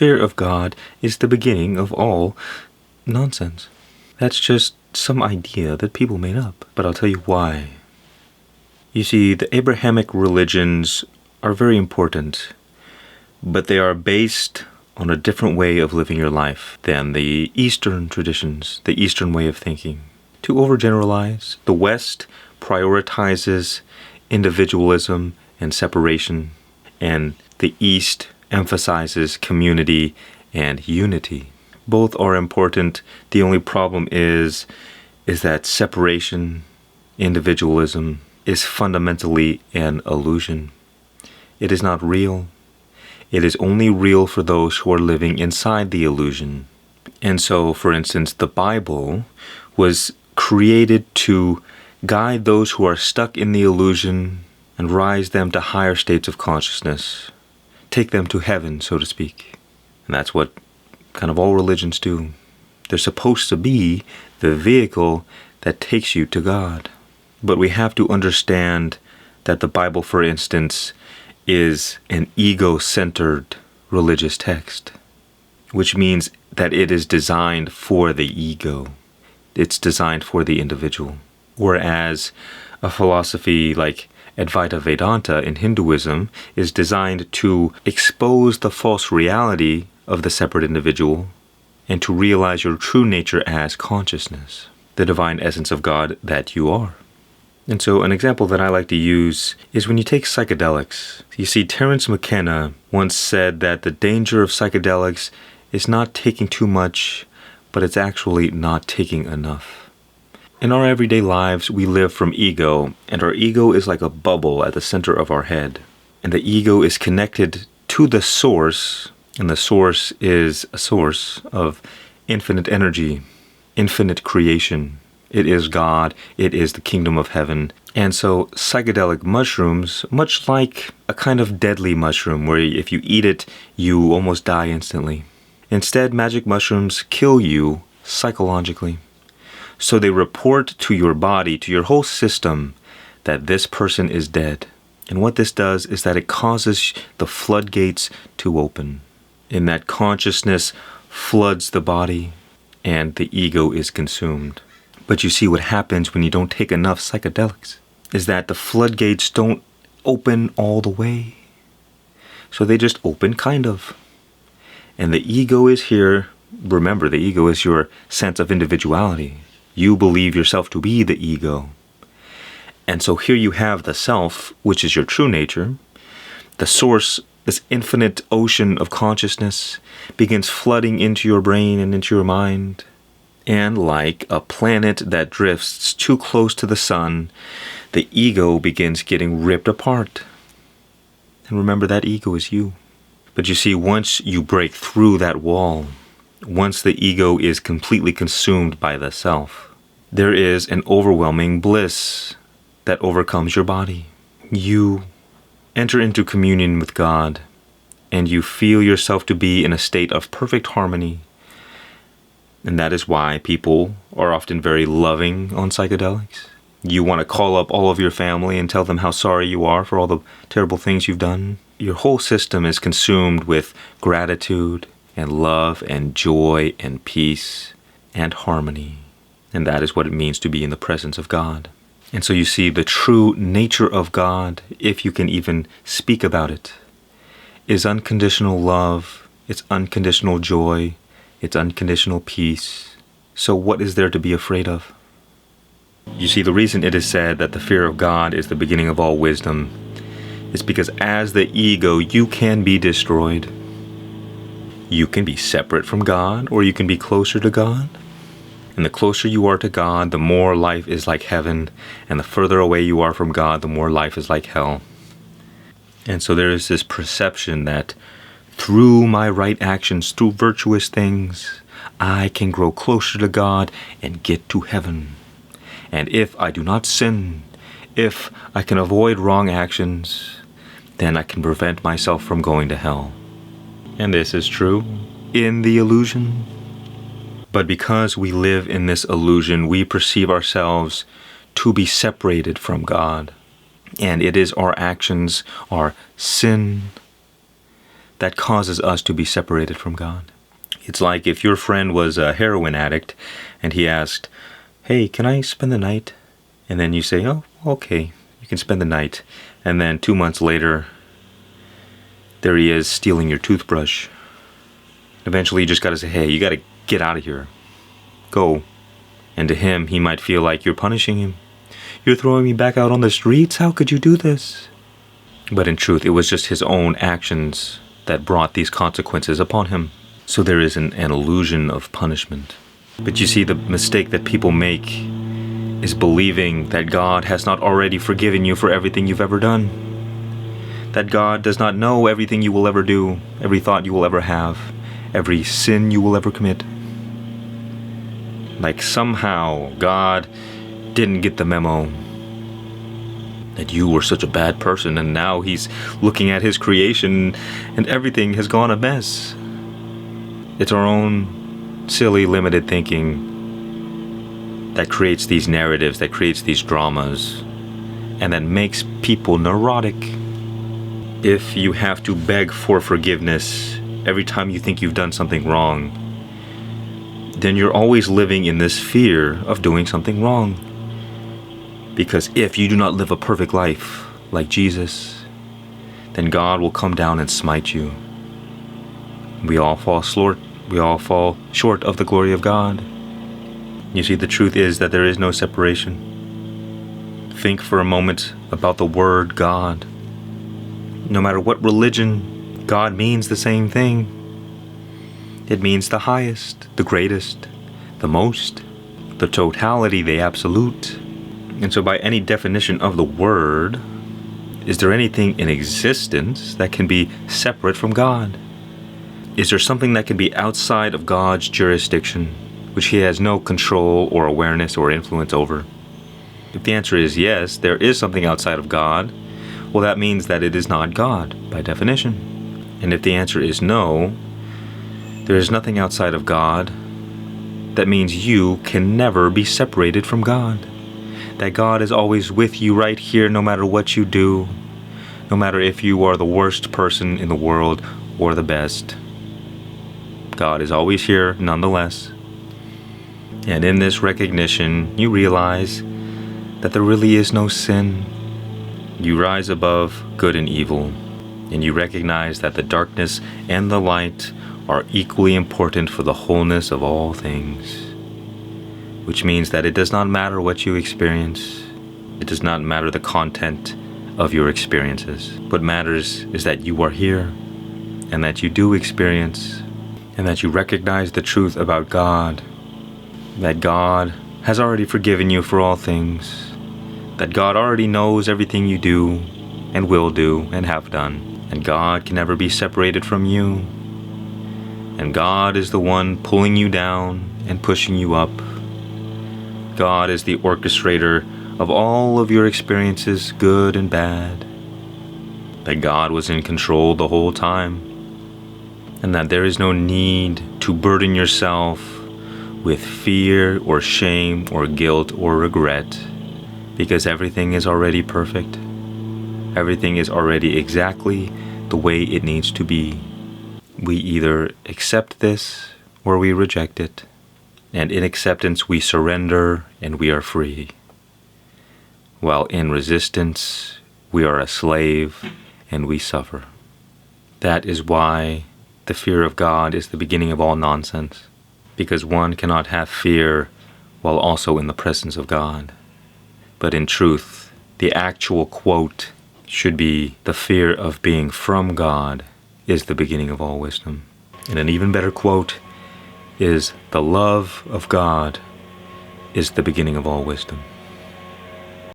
fear of God is the beginning of all nonsense. That's just some idea that people made up, but I'll tell you why. You see, the Abrahamic religions are very important, but they are based on a different way of living your life than the Eastern traditions, the Eastern way of thinking. To overgeneralize, the West prioritizes individualism and separation, and the East emphasizes community and unity. Both are important. The only problem is that separation, individualism, is fundamentally an illusion. It is not real. It is only real for those who are living inside the illusion. And so, for instance, the Bible was created to guide those who are stuck in the illusion and rise them to higher states of consciousness. Take them to heaven, so to speak. And that's what kind of all religions do. They're supposed to be the vehicle that takes you to God. But we have to understand that the Bible, for instance, is an ego-centered religious text, which means that it is designed for the ego. It's designed for the individual. Whereas a philosophy like Advaita Vedanta in Hinduism is designed to expose the false reality of the separate individual and to realize your true nature as consciousness, the divine essence of God that you are. And so an example that I like to use is when you take psychedelics. You see, Terence McKenna once said that the danger of psychedelics is not taking too much, but it's actually not taking enough. In our everyday lives, we live from ego, and our ego is like a bubble at the center of our head. And the ego is connected to the source, and the source is a source of infinite energy, infinite creation. It is God. It is the kingdom of heaven. And so psychedelic mushrooms, much like a kind of deadly mushroom where if you eat it, you almost die instantly. Instead, magic mushrooms kill you psychologically. So they report to your body, to your whole system, that this person is dead. And what this does is that it causes the floodgates to open. In that consciousness floods the body and the ego is consumed. But you see what happens when you don't take enough psychedelics is that the floodgates don't open all the way. So they just open kind of. And the ego is here. Remember, the ego is your sense of individuality. You believe yourself to be the ego. And so here you have the self, which is your true nature. The source, this infinite ocean of consciousness, begins flooding into your brain and into your mind. And like a planet that drifts too close to the sun, the ego begins getting ripped apart. And remember, that ego is you. But you see, once you break through that wall, once the ego is completely consumed by the self, there is an overwhelming bliss that overcomes your body. You enter into communion with God, and you feel yourself to be in a state of perfect harmony. And that is why people are often very loving on psychedelics. You want to call up all of your family and tell them how sorry you are for all the terrible things you've done. Your whole system is consumed with gratitude and love and joy and peace and harmony. And that is what it means to be in the presence of God. And so you see the true nature of God, if you can even speak about it, is unconditional love, it's unconditional joy, it's unconditional peace. So what is there to be afraid of? You see, the reason it is said that the fear of God is the beginning of all wisdom is because as the ego, you can be destroyed. You can be separate from God, or you can be closer to God. And the closer you are to God, the more life is like heaven. And the further away you are from God, the more life is like hell. And so there is this perception that through my right actions, through virtuous things, I can grow closer to God and get to heaven. And if I do not sin, if I can avoid wrong actions, then I can prevent myself from going to hell. And this is true in the illusion. But because we live in this illusion, we perceive ourselves to be separated from God. And it is our actions, our sin, that causes us to be separated from God. It's like if your friend was a heroin addict and he asked, "Hey, can I spend the night?" And then you say, "Oh, okay, you can spend the night." And then 2 months later, there he is stealing your toothbrush. Eventually you just gotta say, "Hey, you gotta get out of here. Go." And to him, he might feel like you're punishing him. "You're throwing me back out on the streets? How could you do this?" But in truth, it was just his own actions that brought these consequences upon him. So there is an illusion of punishment. But you see, the mistake that people make is believing that God has not already forgiven you for everything you've ever done. That God does not know everything you will ever do, every thought you will ever have, every sin you will ever commit. Like somehow God didn't get the memo that you were such a bad person, and now he's looking at his creation and everything has gone a mess. It's our own silly, limited thinking that creates these narratives, that creates these dramas, and that makes people neurotic. If you have to beg for forgiveness every time you think you've done something wrong, then you're always living in this fear of doing something wrong. Because if you do not live a perfect life like Jesus, then God will come down and smite you. We all fall short of the glory of God. You see, the truth is that there is no separation. Think for a moment about the word God. No matter what religion, God means the same thing. It means the highest, the greatest, the most, the totality, the absolute. And so by any definition of the word, is there anything in existence that can be separate from God? Is there something that can be outside of God's jurisdiction, which he has no control or awareness or influence over? If the answer is yes, there is something outside of God, well, that means that it is not God, by definition. And if the answer is no, there is nothing outside of God, that means you can never be separated from God. That God is always with you right here, no matter what you do, no matter if you are the worst person in the world or the best. God is always here, nonetheless. And in this recognition, you realize that there really is no sin. You rise above good and evil, and you recognize that the darkness and the light are equally important for the wholeness of all things. Which means that it does not matter what you experience. It does not matter the content of your experiences. What matters is that you are here, and that you do experience, and that you recognize the truth about God. That God has already forgiven you for all things. That God already knows everything you do, and will do, and have done. And God can never be separated from you. And God is the one pulling you down and pushing you up. God is the orchestrator of all of your experiences, good and bad. That God was in control the whole time. And that there is no need to burden yourself with fear or shame or guilt or regret, because everything is already perfect. Everything is already exactly the way it needs to be. We either accept this or we reject it. And in acceptance, we surrender and we are free. While in resistance, we are a slave and we suffer. That is why the fear of God is the beginning of all nonsense. Because one cannot have fear while also in the presence of God. But in truth, the actual quote should be, "The fear of being from God is the beginning of all wisdom." And an even better quote is, "The love of God is the beginning of all wisdom."